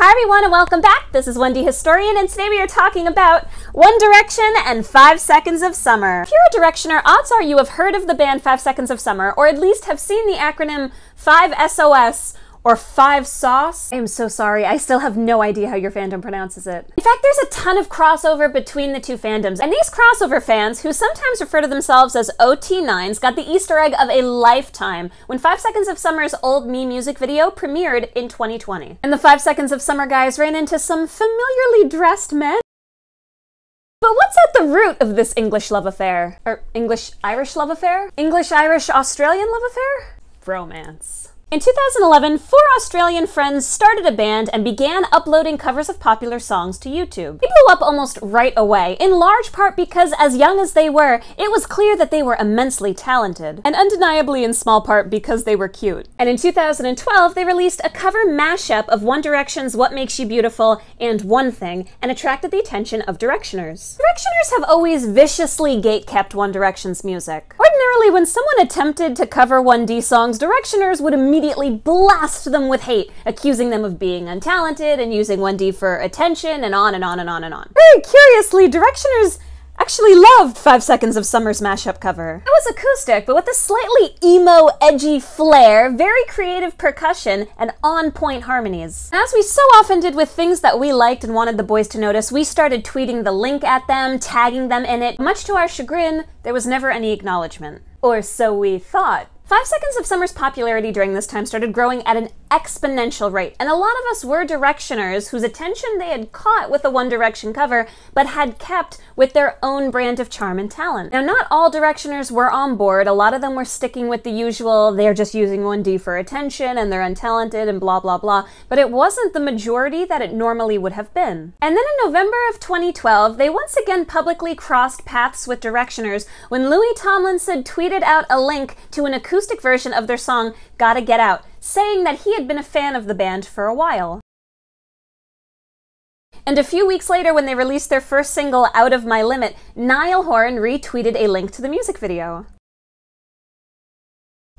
Hi everyone and welcome back. This is Wendy Historian and today we are talking about One Direction and 5 Seconds of Summer. If you're a Directioner, odds are you have heard of the band 5 Seconds of Summer or at least have seen the acronym 5SOS or 5 Sauce. I am so sorry, I still have no idea how your fandom pronounces it. In fact, there's a ton of crossover between the two fandoms, and these crossover fans, who sometimes refer to themselves as OT9s, got the Easter egg of a lifetime when 5 Seconds of Summer's Old Me music video premiered in 2020. And the 5 Seconds of Summer guys ran into some familiarly dressed men. But what's at the root of this English love affair? Or English-Irish love affair? English-Irish-Australian love affair? Romance. In 2011, 4 Australian friends started a band and began uploading covers of popular songs to YouTube. They blew up almost right away, in large part because, as young as they were, it was clear that they were immensely talented, and undeniably in small part because they were cute. And in 2012, they released a cover mashup of One Direction's What Makes You Beautiful and One Thing, and attracted the attention of Directioners. Directioners have always viciously gatekept One Direction's music. Ordinarily, when someone attempted to cover 1D songs, Directioners would immediately blast them with hate, accusing them of being untalented and using 1D for attention, and on and on and on and on. Very curiously, Directioners actually loved 5 Seconds of Summer's mashup cover. It was acoustic, but with a slightly emo, edgy flair, very creative percussion, and on-point harmonies. And as we so often did with things that we liked and wanted the boys to notice, we started tweeting the link at them, tagging them in it. Much to our chagrin, there was never any acknowledgement. Or so we thought. 5 Seconds of Summer's popularity during this time started growing at an exponential rate, and a lot of us were Directioners whose attention they had caught with the One Direction cover, but had kept with their own brand of charm and talent. Now, not all Directioners were on board. A lot of them were sticking with the usual, they're just using 1D for attention, and they're untalented, and blah blah blah, but it wasn't the majority that it normally would have been. And then in November of 2012, they once again publicly crossed paths with Directioners when Louis Tomlinson tweeted out a link to an acoustic version of their song Gotta Get Out, saying that he had been a fan of the band for a while. And a few weeks later, when they released their first single, Out of My Limit, Niall Horan retweeted a link to the music video.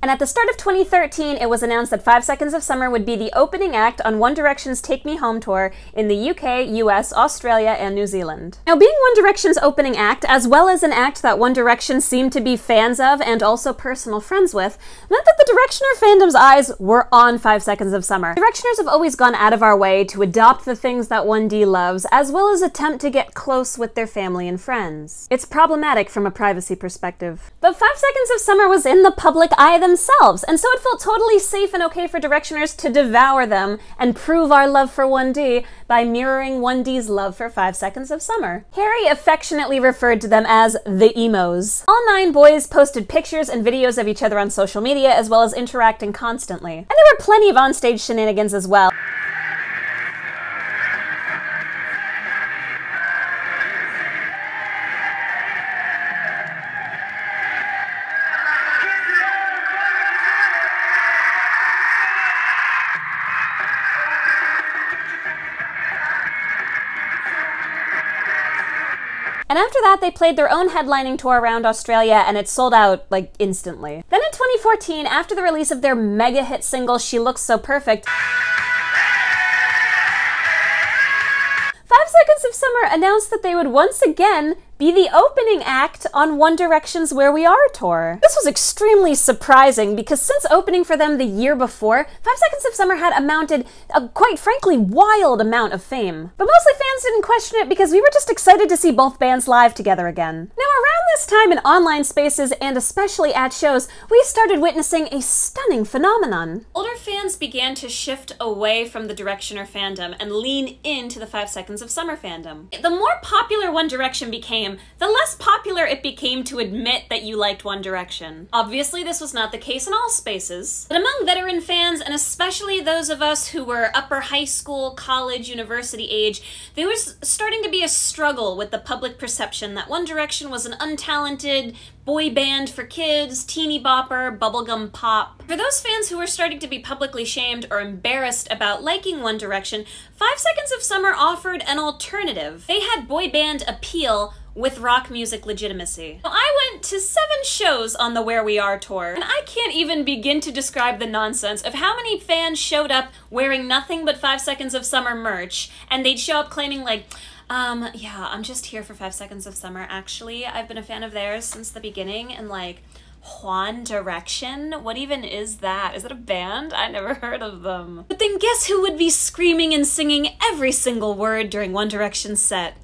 And at the start of 2013, it was announced that 5 Seconds of Summer would be the opening act on One Direction's Take Me Home tour in the UK, US, Australia, and New Zealand. Now, being One Direction's opening act, as well as an act that One Direction seemed to be fans of and also personal friends with, meant that the Directioner fandom's eyes were on 5 Seconds of Summer. Directioners have always gone out of our way to adopt the things that 1D loves, as well as attempt to get close with their family and friends. It's problematic from a privacy perspective. But 5 Seconds of Summer was in the public eye themselves, and so it felt totally safe and okay for Directioners to devour them and prove our love for 1D by mirroring 1D's love for 5 Seconds of Summer. Harry affectionately referred to them as the emos. All 9 boys posted pictures and videos of each other on social media, as well as interacting constantly. And there were plenty of onstage shenanigans as well. And after that, they played their own headlining tour around Australia, and it sold out, like, instantly. Then in 2014, after the release of their mega hit single, She Looks So Perfect, 5 Seconds of Summer announced that they would once again be the opening act on One Direction's Where We Are tour. This was extremely surprising because since opening for them the year before, 5 Seconds of Summer had amounted a quite frankly wild amount of fame. But mostly fans didn't question it because we were just excited to see both bands live together again. Now, around this time in online spaces and especially at shows, we started witnessing a stunning phenomenon. Older fans began to shift away from the Directioner fandom and lean into the 5 Seconds of Summer fandom. The more popular One Direction became, the less popular it became to admit that you liked One Direction. Obviously, this was not the case in all spaces, but among veteran fans, and especially those of us who were upper high school, college, university age, there was starting to be a struggle with the public perception that One Direction was an untalented boy band for kids, teeny bopper, bubblegum pop. For those fans who were starting to be publicly shamed or embarrassed about liking One Direction, 5 Seconds of Summer offered an alternative. They had boy band appeal with rock music legitimacy. I went to 7 shows on the Where We Are tour, and I can't even begin to describe the nonsense of how many fans showed up wearing nothing but 5 Seconds of Summer merch, and they'd show up claiming like, yeah, I'm just here for 5 Seconds of Summer, actually. I've been a fan of theirs since the beginning, and like, One Direction? What even is that? Is that a band? I never heard of them. But then guess who would be screaming and singing every single word during One Direction's set?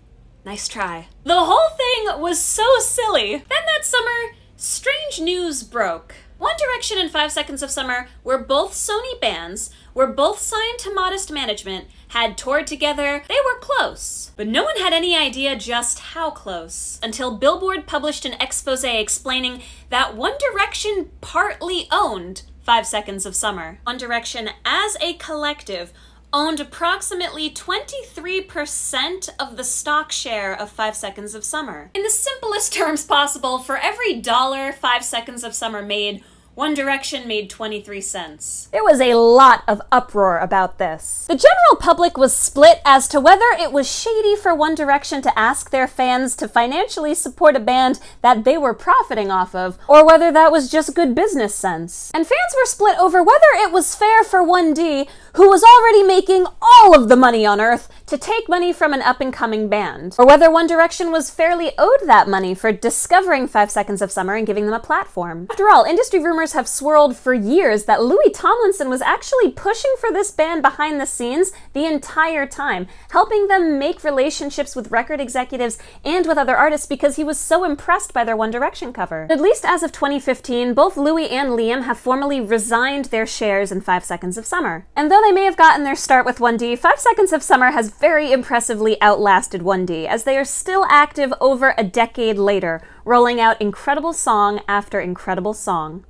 Nice try. The whole thing was so silly. Then that summer, strange news broke. One Direction and 5 Seconds of Summer were both Sony bands, were both signed to Modest Management, had toured together, they were close. But no one had any idea just how close, until Billboard published an expose explaining that One Direction partly owned 5 Seconds of Summer. One Direction, as a collective, owned approximately 23% of the stock share of 5 Seconds of Summer. In the simplest terms possible, for every $1 5 Seconds of Summer made, One Direction made 23 cents. There was a lot of uproar about this. The general public was split as to whether it was shady for One Direction to ask their fans to financially support a band that they were profiting off of, or whether that was just good business sense. And fans were split over whether it was fair for 1D, who was already making all of the money on Earth, to take money from an up-and-coming band, or whether One Direction was fairly owed that money for discovering 5 Seconds of Summer and giving them a platform. After all, industry rumors have swirled for years that Louis Tomlinson was actually pushing for this band behind the scenes the entire time, helping them make relationships with record executives and with other artists because he was so impressed by their One Direction cover. At least as of 2015, both Louis and Liam have formally resigned their shares in 5 Seconds of Summer. And though they may have gotten their start with 1D, 5 Seconds of Summer has very impressively outlasted 1D, as they are still active over a decade later, rolling out incredible song after incredible song.